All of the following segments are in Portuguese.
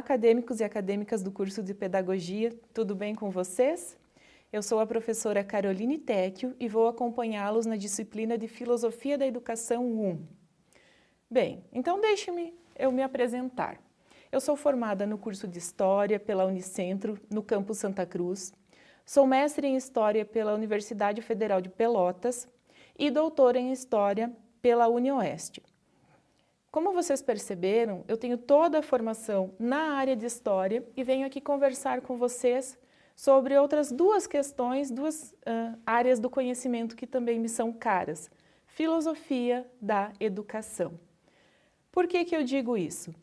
acadêmicos e acadêmicas do curso de Pedagogia, tudo bem com vocês? Eu sou a professora Caroline Tecchio e vou acompanhá-los na disciplina de Filosofia da Educação 1. Bem, então deixe-me eu me apresentar. Eu sou formada no curso de História pela Unicentro, no campus Santa Cruz. Sou mestre em História pela Universidade Federal de Pelotas e doutora em História pela UniOeste. Como vocês perceberam, eu tenho toda a formação na área de História e venho aqui conversar com vocês sobre outras duas questões, duas áreas do conhecimento que também me são caras. Filosofia da Educação. Por que eu digo isso?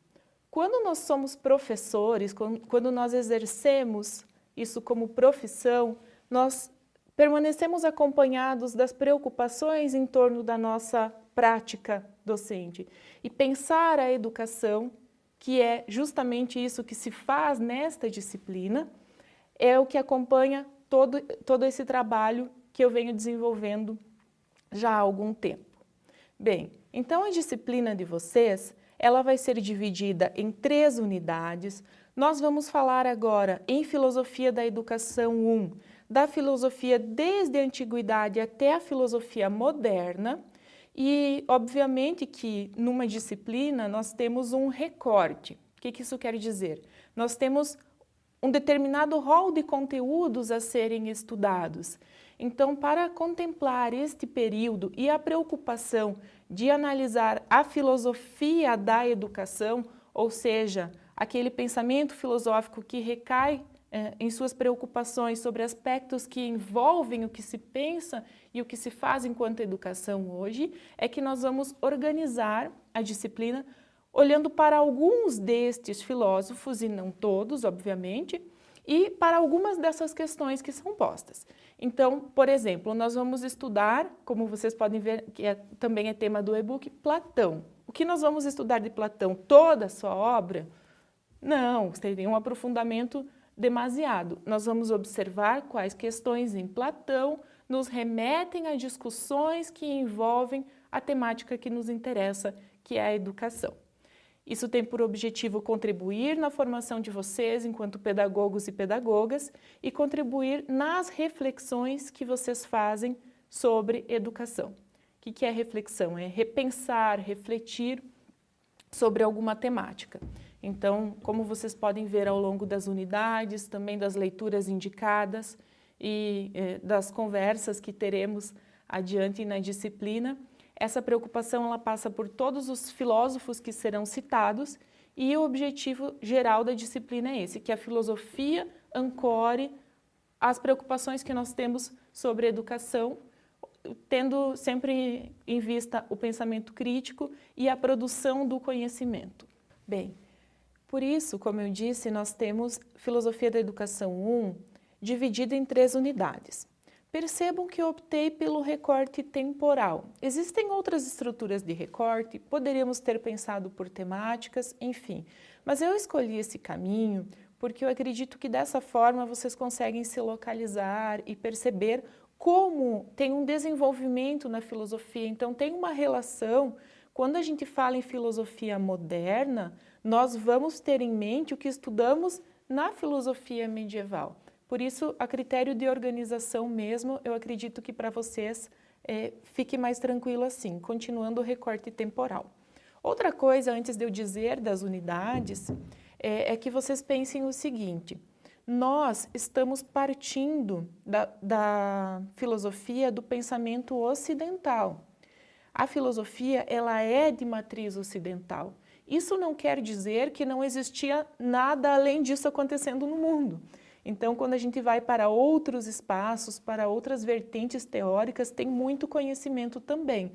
Quando nós somos professores, quando nós exercemos isso como profissão, nós permanecemos acompanhados das preocupações em torno da nossa prática docente. E pensar a educação, que é justamente isso que se faz nesta disciplina, é o que acompanha todo esse trabalho que eu venho desenvolvendo já há algum tempo. Bem, então a disciplina de vocês, ela vai ser dividida em 3 unidades. Nós vamos falar agora em Filosofia da Educação 1, da filosofia desde a antiguidade até a filosofia moderna, e obviamente que numa disciplina nós temos um recorte. O que isso quer dizer? Nós temos um determinado rol de conteúdos a serem estudados. Então, para contemplar este período e a preocupação de analisar a filosofia da educação, ou seja, aquele pensamento filosófico que recai em suas preocupações sobre aspectos que envolvem o que se pensa e o que se faz enquanto educação hoje, é que nós vamos organizar a disciplina olhando para alguns destes filósofos, e não todos, obviamente, e para algumas dessas questões que são postas. Então, por exemplo, nós vamos estudar, como vocês podem ver, que também é tema do e-book, Platão. O que nós vamos estudar de Platão? Toda a sua obra? Não, teria um aprofundamento demasiado. Nós vamos observar quais questões em Platão nos remetem a discussões que envolvem a temática que nos interessa, que é a educação. Isso tem por objetivo contribuir na formação de vocês enquanto pedagogos e pedagogas e contribuir nas reflexões que vocês fazem sobre educação. O que é reflexão? É repensar, refletir sobre alguma temática. Então, como vocês podem ver ao longo das unidades, também das leituras indicadas e das conversas que teremos adiante na disciplina, essa preocupação ela passa por todos os filósofos que serão citados e o objetivo geral da disciplina é esse, que a filosofia ancore as preocupações que nós temos sobre educação, tendo sempre em vista o pensamento crítico e a produção do conhecimento. Bem, por isso, como eu disse, nós temos Filosofia da Educação 1 dividida em 3 unidades. Percebam que eu optei pelo recorte temporal. Existem outras estruturas de recorte, poderíamos ter pensado por temáticas, enfim. Mas eu escolhi esse caminho porque eu acredito que dessa forma vocês conseguem se localizar e perceber como tem um desenvolvimento na filosofia. Então tem uma relação, quando a gente fala em filosofia moderna, nós vamos ter em mente o que estudamos na filosofia medieval. Por isso, a critério de organização mesmo, eu acredito que para vocês fique mais tranquilo assim, continuando o recorte temporal. Outra coisa, antes de eu dizer das unidades, é que vocês pensem o seguinte, nós estamos partindo da filosofia do pensamento ocidental. A filosofia, ela é de matriz ocidental. Isso não quer dizer que não existia nada além disso acontecendo no mundo. Então, quando a gente vai para outros espaços, para outras vertentes teóricas, tem muito conhecimento também.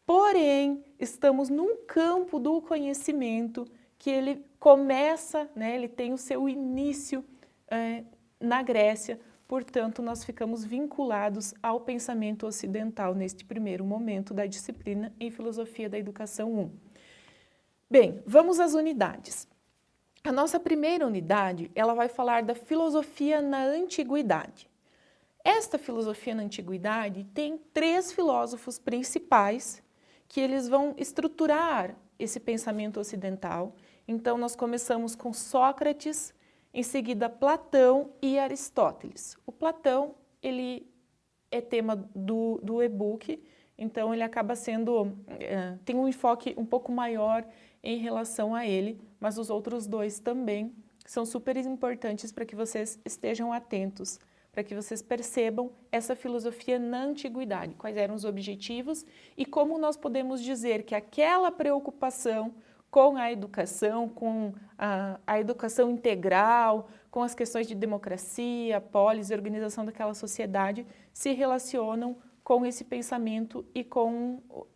Porém, estamos num campo do conhecimento que ele começa, ele tem o seu início na Grécia, portanto, nós ficamos vinculados ao pensamento ocidental neste primeiro momento da disciplina em Filosofia da Educação 1. Bem, vamos às unidades. A nossa primeira unidade, ela vai falar da filosofia na antiguidade. Esta filosofia na antiguidade tem 3 filósofos principais que eles vão estruturar esse pensamento ocidental Então, nós começamos com Sócrates, em seguida Platão e Aristóteles. O Platão, ele é tema do e-book, então ele acaba sendo, tem um enfoque um pouco maior em relação a ele, mas os outros dois também são super importantes para que vocês estejam atentos, para que vocês percebam essa filosofia na antiguidade, quais eram os objetivos e como nós podemos dizer que aquela preocupação com a educação integral, com as questões de democracia, polis e organização daquela sociedade se relacionam com esse pensamento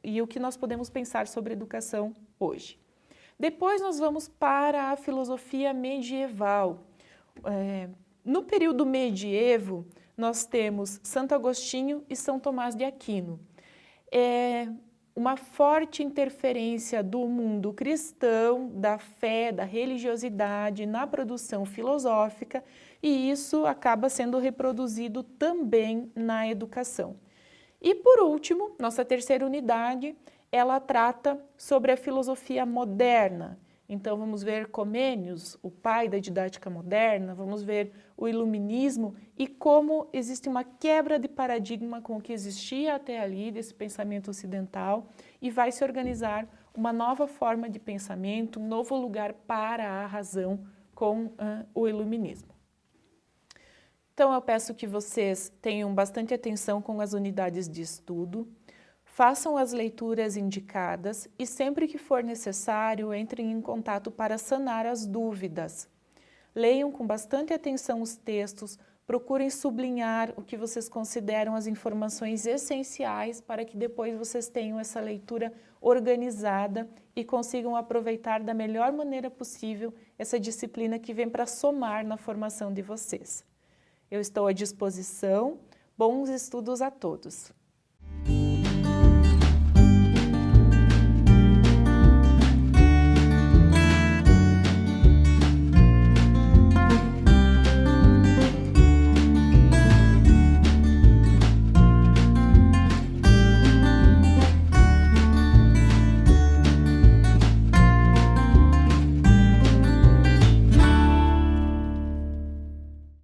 e o que nós podemos pensar sobre educação hoje. Depois nós vamos para a filosofia medieval. No período medievo, nós temos Santo Agostinho e São Tomás de Aquino. Uma forte interferência do mundo cristão, da fé, da religiosidade na produção filosófica, e isso acaba sendo reproduzido também na educação. E por último, nossa terceira unidade, ela trata sobre a filosofia moderna. Então vamos ver Comênios, o pai da didática moderna, vamos ver o iluminismo e como existe uma quebra de paradigma com o que existia até ali, desse pensamento ocidental, e vai se organizar uma nova forma de pensamento, um novo lugar para a razão com o iluminismo. Então eu peço que vocês tenham bastante atenção com as unidades de estudo, façam as leituras indicadas e sempre que for necessário, entrem em contato para sanar as dúvidas. Leiam com bastante atenção os textos, procurem sublinhar o que vocês consideram as informações essenciais para que depois vocês tenham essa leitura organizada e consigam aproveitar da melhor maneira possível essa disciplina que vem para somar na formação de vocês. Eu estou à disposição. Bons estudos a todos!